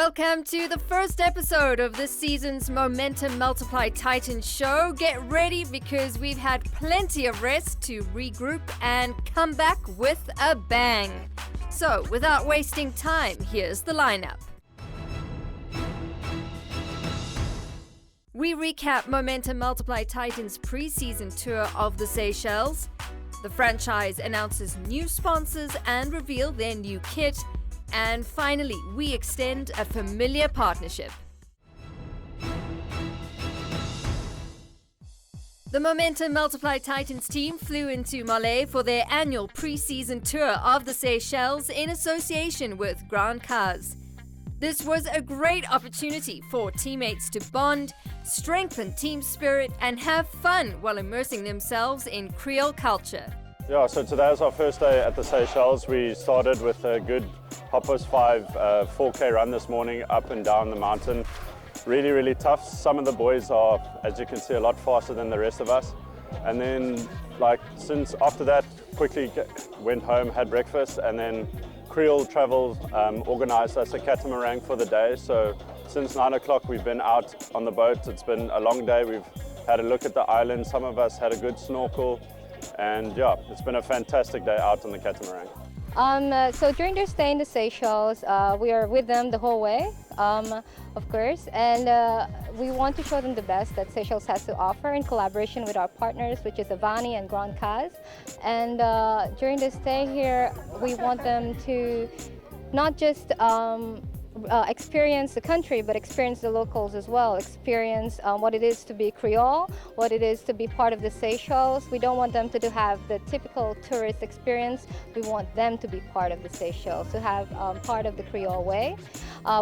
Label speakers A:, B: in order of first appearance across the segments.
A: Welcome to the first episode of this season's Momentum Multiply Titans show. Get ready because we've had plenty of rest to regroup and come back with a bang. So, without wasting time, here's the lineup. We recap Momentum Multiply Titans pre-season tour of the Seychelles. The franchise announces new sponsors and reveal their new kit. And finally, we extend a familiar partnership. The Momentum Multiply Titans team flew into Malé for their annual pre-season tour of the Seychelles in association with Grand Cars. This was a great opportunity for teammates to bond, strengthen team spirit, and have fun while immersing themselves in Creole culture.
B: Yeah, so today is our first day at the Seychelles. We started with a good Hoppers 5 4K run this morning up and down the mountain. Really tough. Some of the boys are, as you can see, a lot faster than the rest of us. And then since after that, quickly went home, had breakfast, and then Creole Travel organized us a catamaran for the day. So since 9 o'clock we've been out on the boat. It's been a long day. We've had a look at the island. Some of us had a good snorkel. And yeah, it's been a fantastic day out on the catamaran.
C: So during their stay in the Seychelles, we are with them the whole way, of course, and we want to show them the best that Seychelles has to offer in collaboration with our partners, which is Avani and Grand Caz. And during the stay here, we want them to not just experience the country, but experience the locals as well. Experience what it is to be Creole, what it is to be part of the Seychelles. We don't want them to have the typical tourist experience. We want them to be part of the Seychelles, to have part of the Creole way.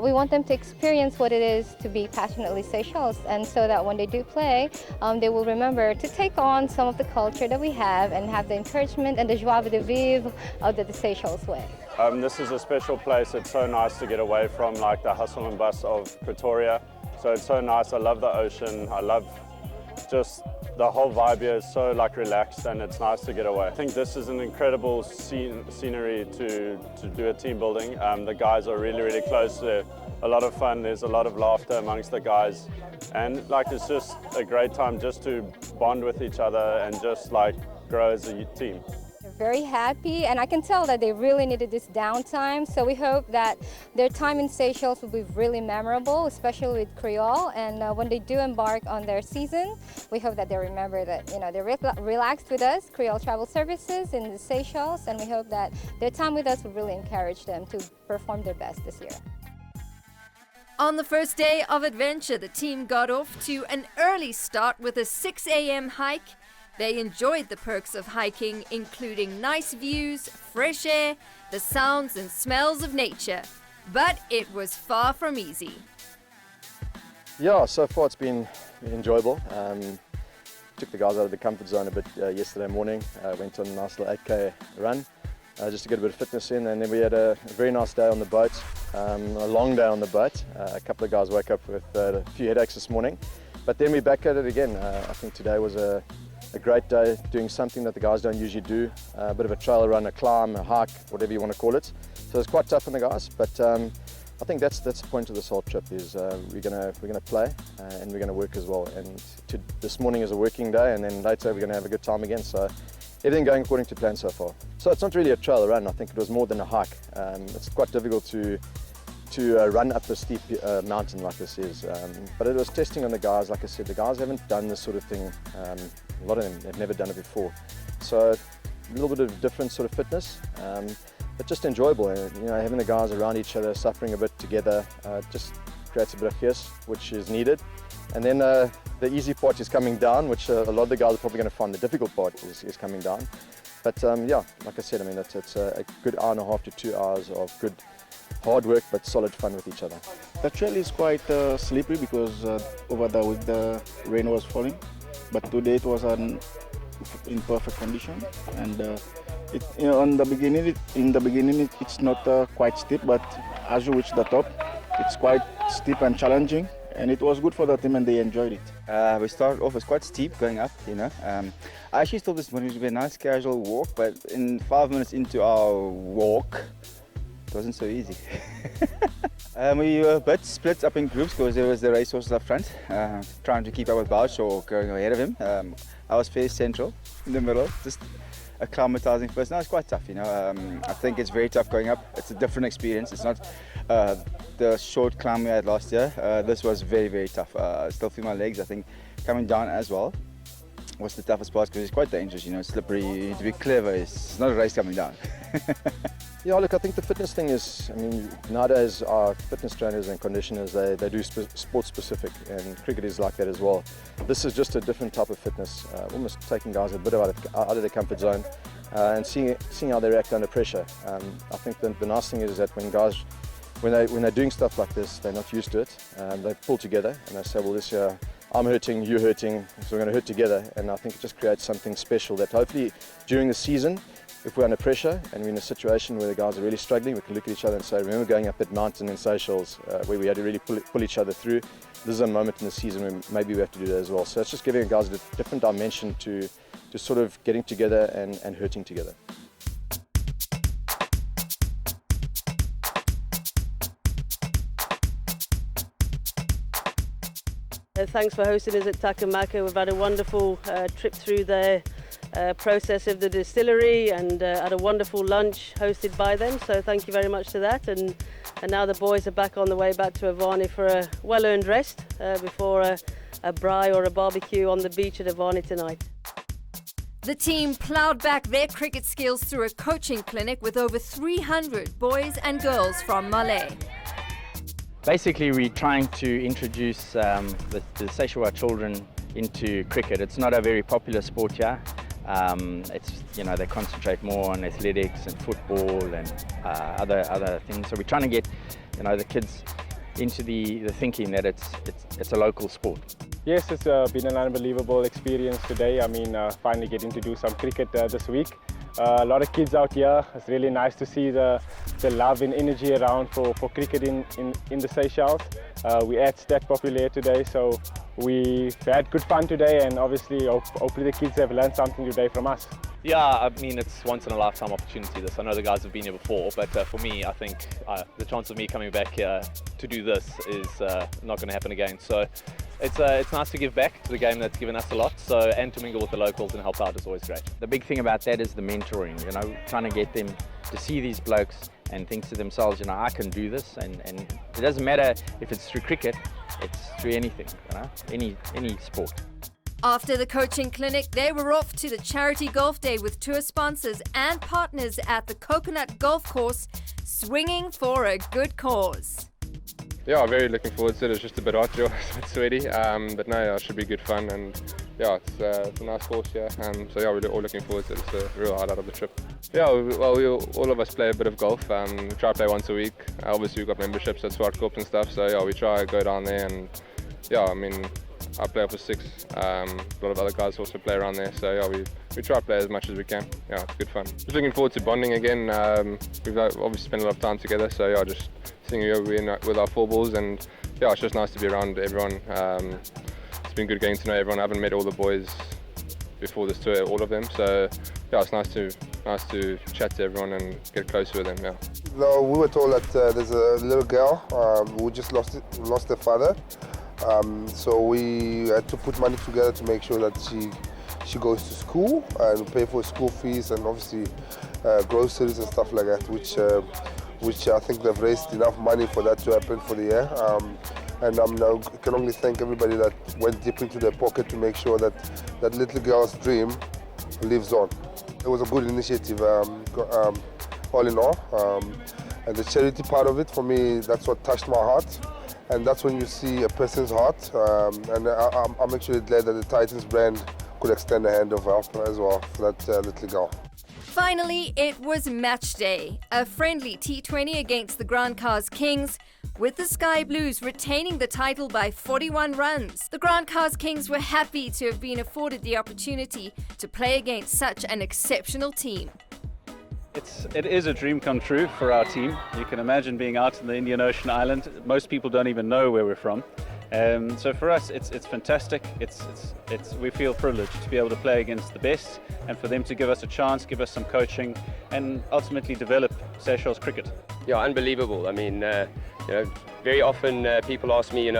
C: We want them to experience what it is to be passionately Seychelles, and so that when they do play, they will remember to take on some of the culture that we have and have the encouragement and the joie de vivre of the Seychelles way.
B: This is a special place. It's so nice to get away from like the hustle and bustle of Pretoria. So it's so nice. I love the ocean. I love just the whole vibe here is so like relaxed, and it's nice to get away. I think this is an incredible scenery to do a team building. The guys are really close. They're a lot of fun. There's a lot of laughter amongst the guys, and like it's just a great time just to bond with each other and just like grow as a team.
C: Very happy, and I can tell that they really needed this downtime, so we hope that their time in Seychelles will be really memorable, especially with Creole, and when they do embark on their season, we hope that they remember that they're relaxed with us, Creole Travel Services in the Seychelles, and we hope that their time with us will really encourage them to perform their best this year.
A: On the first day of adventure, the team got off to an early start with a 6 a.m. hike. They enjoyed the perks of hiking, including nice views, fresh air, the sounds and smells of nature. But it was far from easy.
D: Yeah, so far it's been enjoyable. Took the guys out of the comfort zone a bit yesterday morning. Went on a nice little 8K run just to get a bit of fitness in, and then we had a very nice day on the boat, a long day on the boat. A couple of guys woke up with a few headaches this morning, but then we're back at it again. I think today was a great day, doing something that the guys don't usually do, a bit of a trail run, a climb, a hike, whatever you want to call it. So it's quite tough on the guys, but I think that's the point of this whole trip is we're gonna play and we're gonna work as well. And this morning is a working day, and then later we're gonna have a good time again. So everything going according to plan so far. So it's not really a trail run. I think it was more than a hike. It's quite difficult to run up a steep mountain like this is. But it was testing on the guys. Like I said, the guys haven't done this sort of thing. A lot of them have never done it before. So a little bit of different sort of fitness, but just enjoyable. Having the guys around each other, suffering a bit together, just creates a bit of fierce, which is needed. And then the easy part is coming down, which a lot of the guys are probably going to find the difficult part is coming down. But yeah, like I said, it's a good hour and a half to 2 hours of good hard work but solid fun with each other.
E: The trail is quite slippery because over the week the rain was falling, but today it was in perfect condition. And in the beginning it's not quite steep, but as you reach the top, it's quite steep and challenging. And it was good for the team, and they enjoyed it.
F: We started off as quite steep going up, I actually thought this morning would be a nice casual walk, but in 5 minutes into our walk, It wasn't so easy. We were a bit split up in groups because there was the racehorses up front, trying to keep up with Bouch or going ahead of him. I was fairly central in the middle, just acclimatizing first. Now it's quite tough, you know. I think it's very tough going up. It's a different experience. It's not the short climb we had last year. This was very, very tough. I still feel my legs. I think coming down as well was the toughest part because it's quite dangerous, you know, it's slippery. You need to be clever. It's not a race coming down.
D: Yeah, look, I think the fitness thing is, I mean, nowadays our fitness trainers and conditioners, they do sport specific, and cricket is like that as well. This is just a different type of fitness, almost taking guys a bit out of their comfort zone and seeing how they react under pressure. I think the nice thing is that when guys, when they're doing stuff like this, they're not used to it, they pull together and they say, well, this year I'm hurting, you're hurting, so we're going to hurt together. And I think it just creates something special that hopefully during the season, if we're under pressure and we're in a situation where the guys are really struggling, we can look at each other and say, remember going up that mountain in Seychelles where we had to really pull each other through. This is a moment in the season where maybe we have to do that as well. So it's just giving guys a different dimension to sort of getting together and hurting together.
G: Thanks for hosting us at Takamaka. We've had a wonderful trip through the process of the distillery and had a wonderful lunch hosted by them, so thank you very much to that. And now the boys are back on the way back to Avani for a well-earned rest before a braai or a barbecue on the beach at Avani tonight.
A: The team ploughed back their cricket skills through a coaching clinic with over 300 boys and girls from Malé.
H: Basically, we're trying to introduce the Seychelles children into cricket. It's not a very popular sport here. It's, you know, they concentrate more on athletics and football and other things. So we're trying to get, you know, the kids into the thinking that it's a local sport.
I: Yes, it's been an unbelievable experience today. I mean, finally getting to do some cricket this week. A lot of kids out here. It's really nice to see the love and energy around for cricket in the Seychelles. We had stat popular today, so we've had good fun today, and obviously hopefully the kids have learned something today from us.
J: Yeah, I mean, it's once in a lifetime opportunity this. I know the guys have been here before, but for me, I think the chance of me coming back here to do this is not going to happen again. So it's nice to give back to the game that's given us a lot, and to mingle with the locals and help out is always great.
H: The big thing about that is the mentoring, you know, trying to get them to see these blokes and think to themselves, you know, I can do this, and it doesn't matter if it's through cricket, it's through anything, you know, any sport.
A: After the coaching clinic, they were off to the charity golf day with tour sponsors and partners at the Coconut Golf Course, swinging for a good cause.
K: Yeah, very looking forward to it. It's just a bit hot, a bit sweaty, but no, yeah, it should be good fun, and yeah, it's a nice course here. So yeah, we're all looking forward to it. It's a real highlight of the trip. Yeah, well, all of us play a bit of golf. We try to play once a week. Obviously, we've got memberships at Swart Corp and stuff, so yeah, we try to go down there, and yeah, I mean, I play for 6. A lot of other guys also play around there, so yeah, we try to play as much as we can. Yeah, it's good fun. Just looking forward to bonding again. We've obviously spent a lot of time together, so yeah, just seeing you with our 4 balls, and yeah, it's just nice to be around everyone. It's been good getting to know everyone. I haven't met all the boys before this tour, all of them, so yeah, it's nice to chat to everyone and get closer with them. Yeah.
L: No, we were told that there's a little girl who just lost her father. So we had to put money together to make sure that she goes to school and pay for school fees and obviously groceries and stuff like that, which I think they've raised enough money for that to happen for the year. And I can only thank everybody that went deep into their pocket to make sure that that little girl's dream lives on. It was a good initiative, all in all. And the charity part of it, for me, that's what touched my heart. And that's when you see a person's heart, and I'm actually glad that the Titans brand could extend a hand of help as well for that little girl.
A: Finally, it was match day, a friendly T20 against the Grand Cars Kings, with the Sky Blues retaining the title by 41 runs. The Grand Cars Kings were happy to have been afforded the opportunity to play against such an exceptional team.
M: It is a dream come true for our team. You can imagine being out in the Indian Ocean island. Most people don't even know where we're from. So for us, it's fantastic. We feel privileged to be able to play against the best, and for them to give us a chance, give us some coaching, and ultimately develop Seychelles cricket.
N: Yeah, unbelievable. I mean, very often people ask me,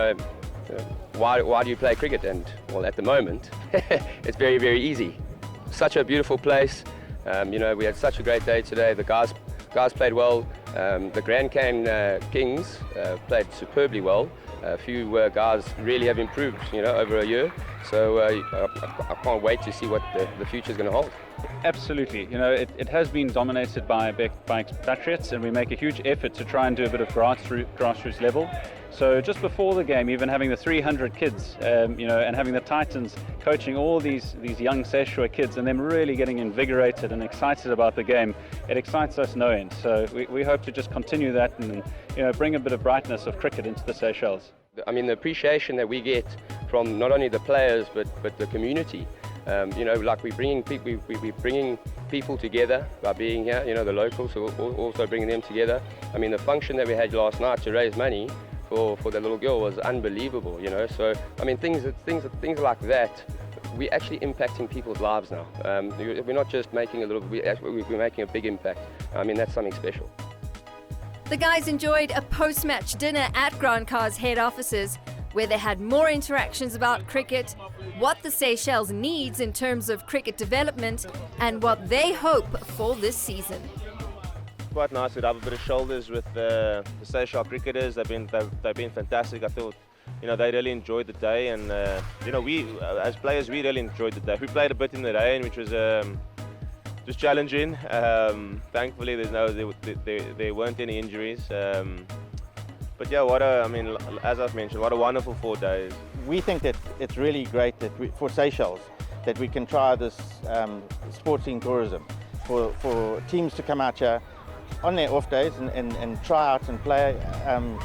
N: why do you play cricket? And well, at the moment, it's very, very easy. Such a beautiful place. We had such a great day today. The guys played well. The Grand Kings played superbly well. A few guys really have improved, over a year. So I can't wait to see what the future is going to hold.
M: Absolutely. It has been dominated by expatriates, and we make a huge effort to try and do a bit of grassroots level. So just before the game, even having the 300 kids, and having the Titans coaching all these young Seychelles kids, and them really getting invigorated and excited about the game, it excites us no end. So we hope to just continue that and bring a bit of brightness of cricket into the Seychelles.
N: I mean, the appreciation that we get from not only the players but the community. Like we're bringing people together by being here. The locals, so also bringing them together. I mean, the function that we had last night to raise money for the little girl was unbelievable. So I mean, things like that. We're actually impacting people's lives now. We're not just making we're making a big impact. I mean, that's something special.
A: The guys enjoyed a post-match dinner at Grand Car's head offices, where they had more interactions about cricket, what the Seychelles needs in terms of cricket development, and what they hope for this season.
O: Quite nice to rub a bit of shoulders with the Seychelles cricketers. They've been fantastic. I thought, they really enjoyed the day, and we as players we really enjoyed the day. We played a bit in the rain, which was just challenging. Thankfully, there weren't any injuries. But yeah, as I've mentioned, what a wonderful 4 days.
P: We think that it's really great that for Seychelles that we can try this sporting tourism for teams to come out here on their off days and try out and play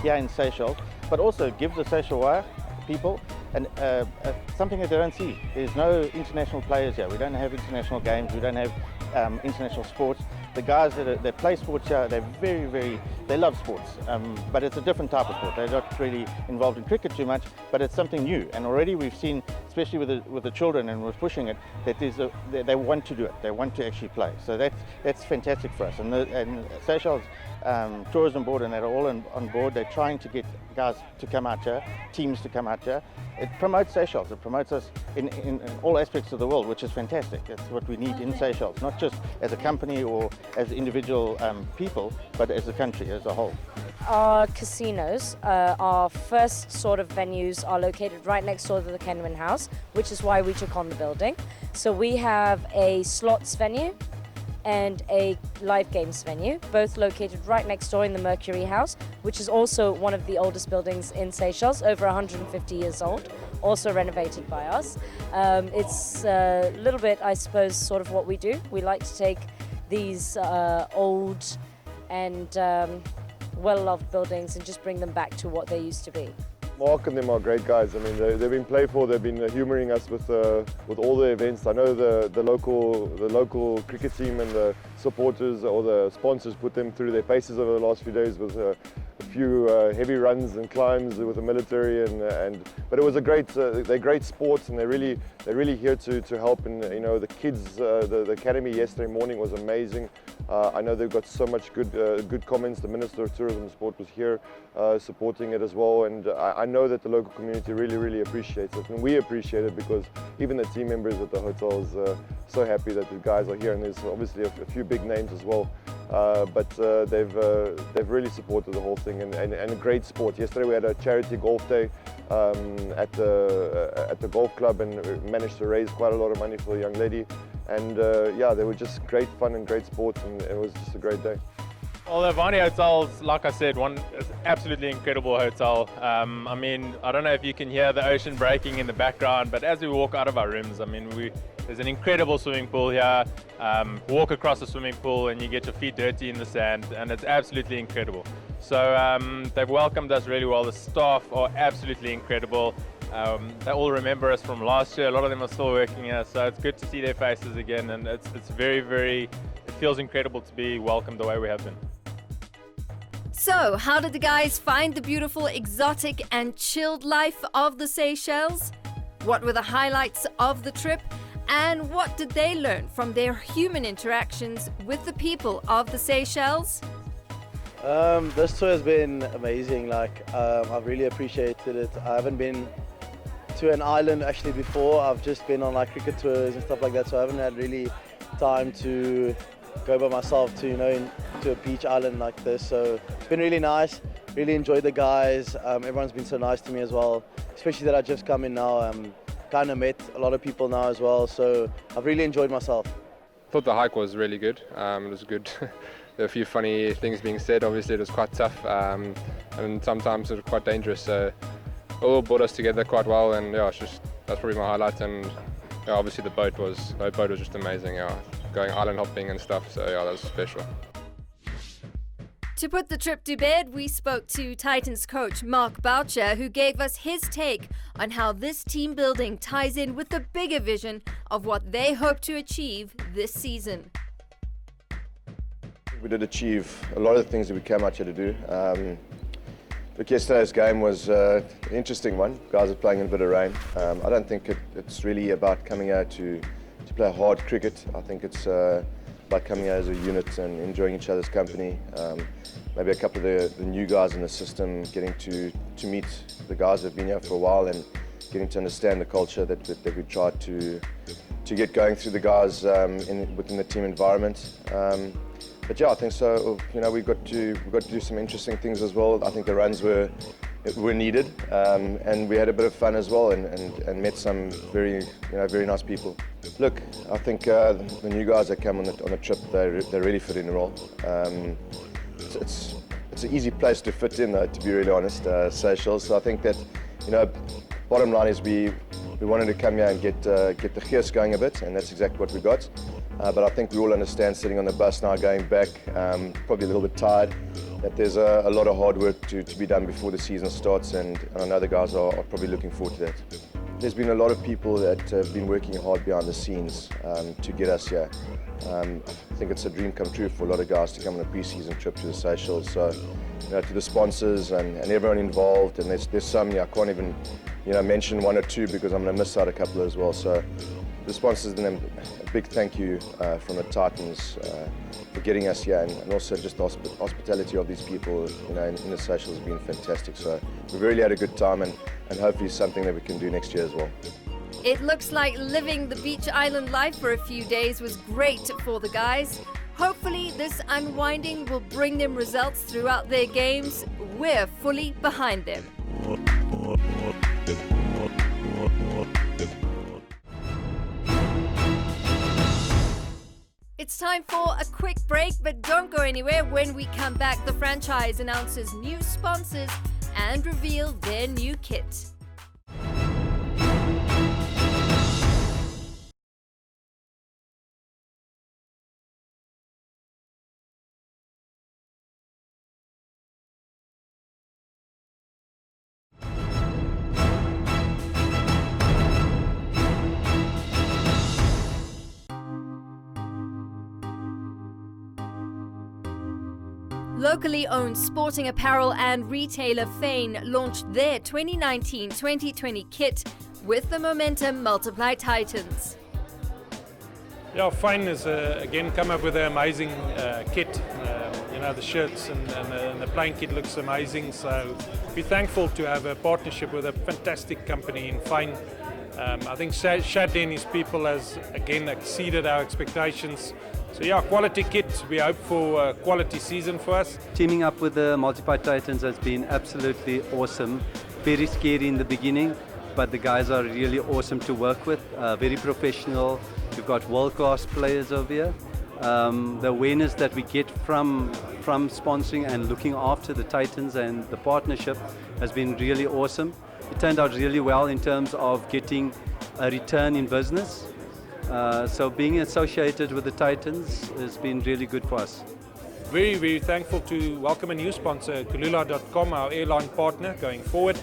P: here in Seychelles, but also give the Seychelles people something that they don't see. There's no international players here. We don't have international games. We don't have international sports. The guys that play sports here, they love sports, but it's a different type of sport. They're not really involved in cricket too much, but it's something new. And already we've seen, especially with the children, and we're pushing it, that they want to do it. They want to actually play. So that's fantastic for us. And Seychelles Tourism Board and they're all on board. They're trying to get guys to come out here, teams to come out here. It promotes Seychelles. It promotes us in all aspects of the world, which is fantastic. That's what we need in Seychelles, not just as a company or as individual people, but as a country as a whole.
Q: Our casinos, our first sort of venues are located right next door to the Kenwin House, which is why we took on the building. So we have a slots venue and a live games venue, both located right next door in the Mercury House, which is also one of the oldest buildings in Seychelles, over 150 years old, also renovated by us. It's a little bit, I suppose, sort of what we do. We like to take these old and well-loved buildings and just bring them back to what they used to be.
R: Mark and them are great guys. I mean, they've been playful. They've been humouring us with all the events. I know the local cricket team and the supporters or the sponsors put them through their paces over the last few days with a few heavy runs and climbs with the military. But it was they're great sports, and they're really here to help. And the kids, the academy yesterday morning was amazing. I know they've got so much good comments. The Minister of Tourism and Sport was here supporting it as well, and I know that the local community really appreciates it, and we appreciate it because even the team members at the hotels are so happy that the guys are here, and there's obviously a few big names as well, but they've really supported the whole thing, and a great sport. Yesterday we had a charity golf day at the golf club and managed to raise quite a lot of money for a young lady. And yeah, they were just great fun and great sports, and it was just a great day.
S: Well, the Vani Hotel's, like I said, one absolutely incredible hotel. I mean, I don't know if you can hear the ocean breaking in the background, but as we walk out of our rooms, I mean, there's an incredible swimming pool here. Walk across the swimming pool and you get your feet dirty in the sand, and it's absolutely incredible. So they've welcomed us really well. The staff are absolutely incredible. They all remember us from last year. A lot of them are still working here, so it's good to see their faces again, and it's it feels incredible to be welcomed the way we have been.
A: So, how did the guys find the beautiful, exotic and chilled life of the Seychelles? What were the highlights of the trip? And what did they learn from their human interactions with the people of the Seychelles?
T: This tour has been amazing. I've really appreciated it. I haven't been to an island actually before. I've just been on cricket tours and stuff like that, so I haven't had really time to go by myself to to a beach island like this. So it's been really nice. Really enjoyed the guys. Everyone's been so nice to me as well, especially that I just come in now. Kind of met a lot of people now as well, so I've really enjoyed myself.
K: I thought the hike was really good. It was good. There were a few funny things being said. Obviously, it was quite tough, and sometimes it was quite dangerous. So it all brought us together quite well, and that's probably my highlight. And obviously, the boat was just amazing. Going island hopping and stuff. So that was special.
A: To put the trip to bed, we spoke to Titans coach Mark Boucher, who gave us his take on how this team building ties in with the bigger vision of what they hope to achieve this season.
D: We did achieve a lot of the things that we came out here to do. Look, yesterday's game was an interesting one. Guys are playing in a bit of rain. I don't think it's really about coming out to play hard cricket. I think it's about coming out as a unit and enjoying each other's company. Maybe a couple of the new guys in the system getting to meet the guys that have been here for a while and getting to understand the culture that we tried to get going through the guys within the team environment. But I think so. We got to do some interesting things as well. I think the runs were needed, and we had a bit of fun as well, and met some very nice people. Look, I think the new guys that come on the trip, they really fit in the role. It's an easy place to fit in, though, to be really honest, Seychelles. So I think that bottom line is we wanted to come here and get the gears going a bit, and that's exactly what we got. But I think we all understand, sitting on the bus now going back, probably a little bit tired, that there's a lot of hard work to be done before the season starts, and I know the guys are probably looking forward to that. There's been a lot of people that have been working hard behind the scenes to get us here. I think it's a dream come true for a lot of guys to come on a pre-season trip to the Seychelles. So, to the sponsors and everyone involved, and there's some I can't even mention one or two because I'm going to miss out a couple as well. So the sponsors and them, a big thank you from the Titans for getting us here, and also just the hospitality of these people in the Seychelles has been fantastic. So we've really had a good time, and hopefully something that we can do next year as well.
A: It looks like living the beach island life for a few days was great for the guys. Hopefully this unwinding will bring them results throughout their games. We're fully behind them. It's time for a quick break, but don't go anywhere. When we come back, the franchise announces new sponsors and reveal their new kit. Locally owned sporting apparel and retailer Fane launched their 2019-2020 kit with the Momentum Mutliply Titans.
U: Yeah, Fane has again come up with an amazing kit. The shirts and the playing kit looks amazing. So we're thankful to have a partnership with a fantastic company in Fane. I think Shad and his people has again exceeded our expectations. So yeah, quality kit. We hope for a quality season for us.
V: Teaming up with the Mutliply Titans has been absolutely awesome. Very scary in the beginning, but the guys are really awesome to work with. Very professional. We've got world-class players over here. The awareness that we get from sponsoring and looking after the Titans and the partnership has been really awesome. It turned out really well in terms of getting a return in business. So being associated with the Titans has been really good for us.
U: Very, very thankful to welcome a new sponsor, Kulula.com, our airline partner going forward.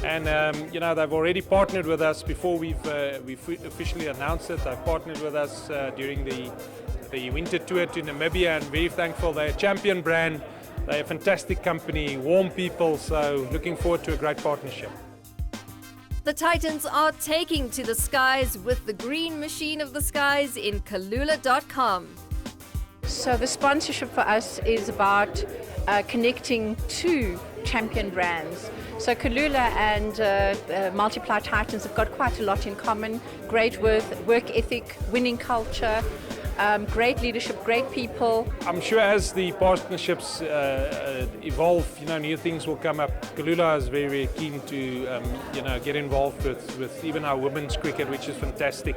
U: And they've already partnered with us before we've officially announced it. They've partnered with us during the winter tour to Namibia, and very thankful. They're a champion brand. They're a fantastic company, warm people. So looking forward to a great partnership.
A: The Titans are taking to the skies with the green machine of the skies in Kulula.com.
B: So the sponsorship for us is about connecting two champion brands. So Kalula and Mutliply Titans have got quite a lot in common. Great work ethic, winning culture, great leadership, great people.
U: I'm sure as the partnerships evolve, new things will come up. Kalula is very, very keen to, get involved with even our women's cricket, which is fantastic.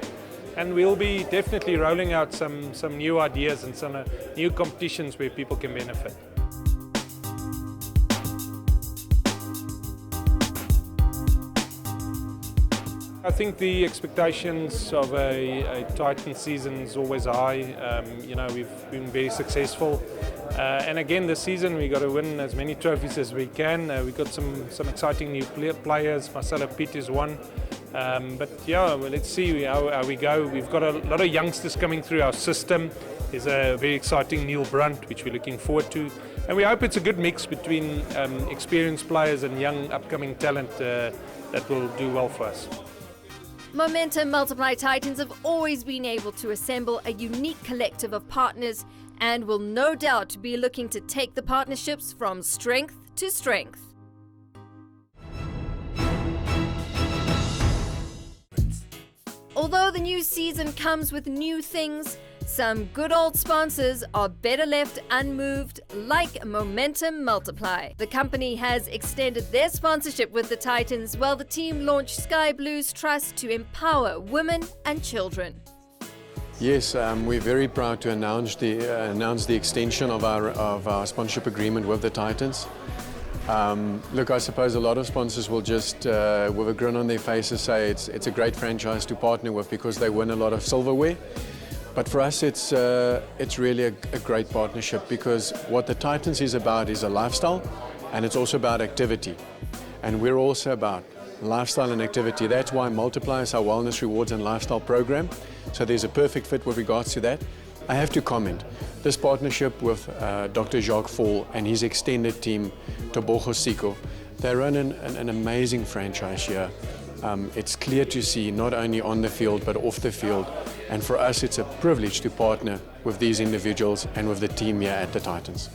U: And we'll be definitely rolling out some new ideas and some new competitions where people can benefit. I think the expectations of a Titan season is always high. We've been very successful. And again, this season we got to win as many trophies as we can. We've got some exciting new players. Marcelo Pitt is one. Let's see how we go. We've got a lot of youngsters coming through our system. There's a very exciting Neil Brunt, which we're looking forward to. And we hope it's a good mix between experienced players and young upcoming talent that will do well for us.
A: Momentum Mutliply Titans have always been able to assemble a unique collective of partners and will no doubt be looking to take the partnerships from strength to strength. Although the new season comes with new things, some good old sponsors are better left unmoved, like Momentum Mutliply. The company has extended their sponsorship with the Titans while the team launched Sky Blues Trust to empower women and children.
C: Yes, we're very proud to announce the extension of our sponsorship agreement with the Titans. Look, I suppose a lot of sponsors will just, with a grin on their faces, say it's a great franchise to partner with because they win a lot of silverware. But for us, it's really a great partnership because what the Titans is about is a lifestyle, and it's also about activity. And we're also about lifestyle and activity. That's why Mutliply is our wellness, rewards and lifestyle program. So there's a perfect fit with regards to that. I have to comment, this partnership with Dr. Jacques Fall and his extended team, Tobogo Siko, they run an amazing franchise here. It's clear to see not only on the field but off the field, and for us it's a privilege to partner with these individuals and with the team here at the Titans.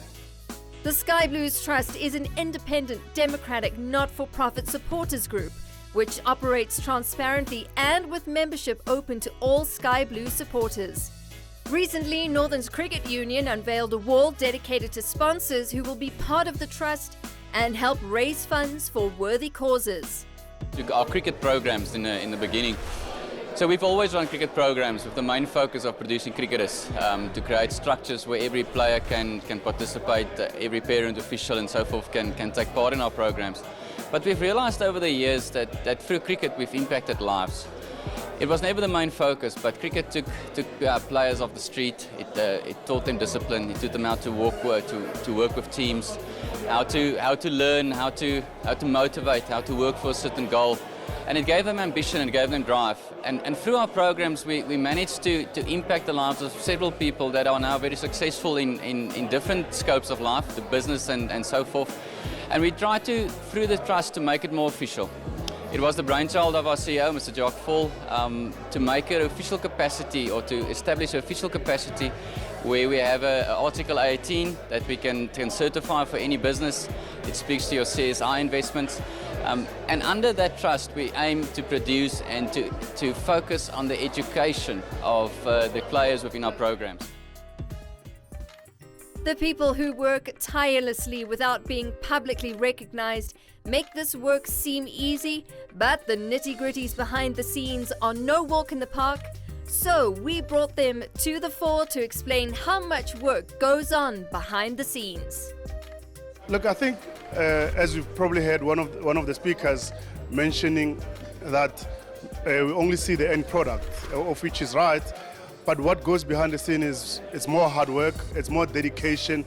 A: The Sky Blues Trust is an independent, democratic, not-for-profit supporters group which operates transparently and with membership open to all Sky Blues supporters. Recently, Northern's Cricket Union unveiled a wall dedicated to sponsors who will be part of the trust and help raise funds for worthy causes.
W: Our cricket programs in the beginning. So we've always run cricket programs with the main focus of producing cricketers, to create structures where every player can participate, every parent, official and so forth can take part in our programs. But we've realized over the years that through cricket we've impacted lives. It was never the main focus, but cricket took players off the street. It taught them discipline. It taught them how to work with teams, how to learn, how to motivate, how to work for a certain goal. And it gave them ambition and gave them drive. And through our programs, we managed to impact the lives of several people that are now very successful in different scopes of life, the business and so forth. And we try to, through the trust, to make it more official. It was the brainchild of our CEO, Mr. Jacques Fall, to make an official capacity or to establish an official capacity where we have an Article 18 that we can certify for any business. It speaks to your CSI investments. And under that trust, we aim to produce and to focus on the education of the players within our programs.
A: The people who work tirelessly without being publicly recognized make this work seem easy, but the nitty-gritties behind the scenes are no walk in the park. So we brought them to the fore to explain how much work goes on behind the scenes.
X: Look, I think as you've probably heard one of the speakers mentioning that we only see the end product, of which is right. But what goes behind the scene is it's more hard work, it's more dedication.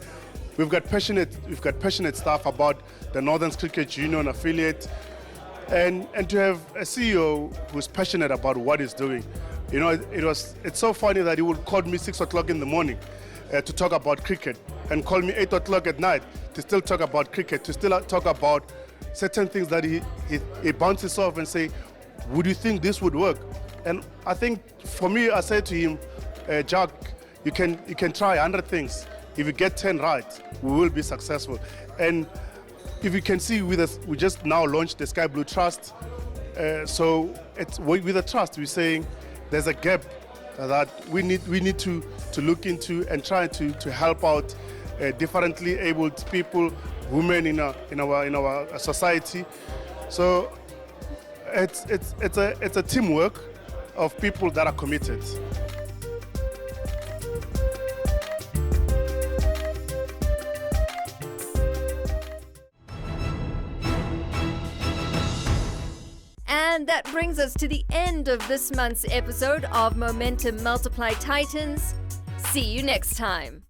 X: We've got passionate staff about the Northern Cricket Union affiliate, and to have a CEO who's passionate about what he's doing. You know, it's so funny that he would call me 6 o'clock in the morning to talk about cricket, and call me 8 o'clock at night to still talk about cricket, to still talk about certain things that he bounces off and say, would you think this would work? And I think for me, I said to him, Jack, you can try 100 things. If you get 10 right, we will be successful. And if you can see with us, we just now launched the Sky Blue Trust. So with the trust, we're saying there's a gap that we need to look into and try to help out differently abled people, women in our society. So it's a teamwork of people that are committed.
A: And that brings us to the end of this month's episode of Momentum Multiply Titans. See you next time.